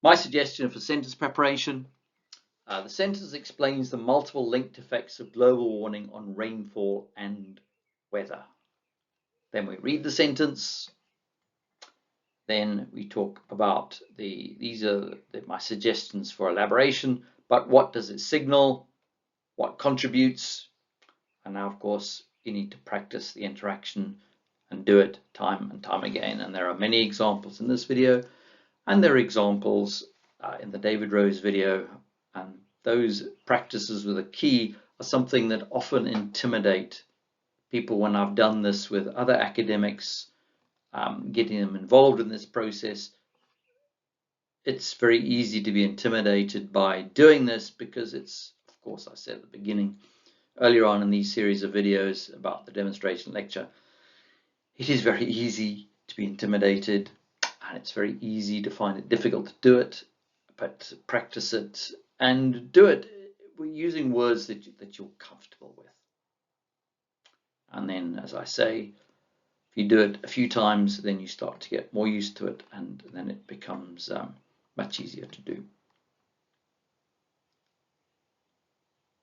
My suggestion for sentence preparation. The sentence explains the multiple linked effects of global warming on rainfall and weather. Then we read the sentence. Then we talk about these are my suggestions for elaboration, but what does it signal? What contributes? And now, of course, you need to practice the interaction and do it time and time again. And there are many examples in this video, and there are examples in the David Rose video. And those practices with a key are something that often intimidate people when I've done this with other academics, getting them involved in this process. It's very easy to be intimidated by doing this because it's, of course, I said at the beginning, earlier on in these series of videos about the demonstration lecture, it is very easy to be intimidated and it's very easy to find it difficult to do it, but practice it and do it using words that you're comfortable with. And then, as I say, if you do it a few times, then you start to get more used to it, and then it becomes much easier to do.